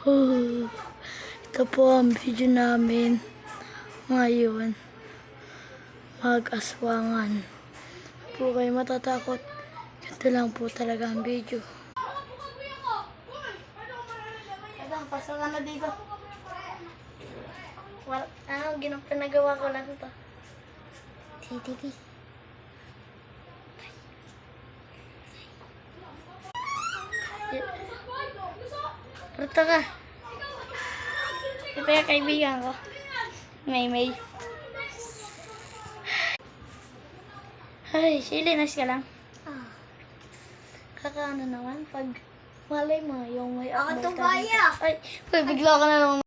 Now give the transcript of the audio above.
Oh, ito po ang video namin ngayon. Mag-aswangan. Huwag po kayo matatakot. Ito lang po talaga ang video. Adang, pasok ka na dito. Pinagawa ko lang ito. TTV. Rito ka. Ito yung kaibigan ko. May. Ay, silinas ka lang. Kakaano naman pag malay mo yung may Ako itong kaya. Ay, bigla ka na naman.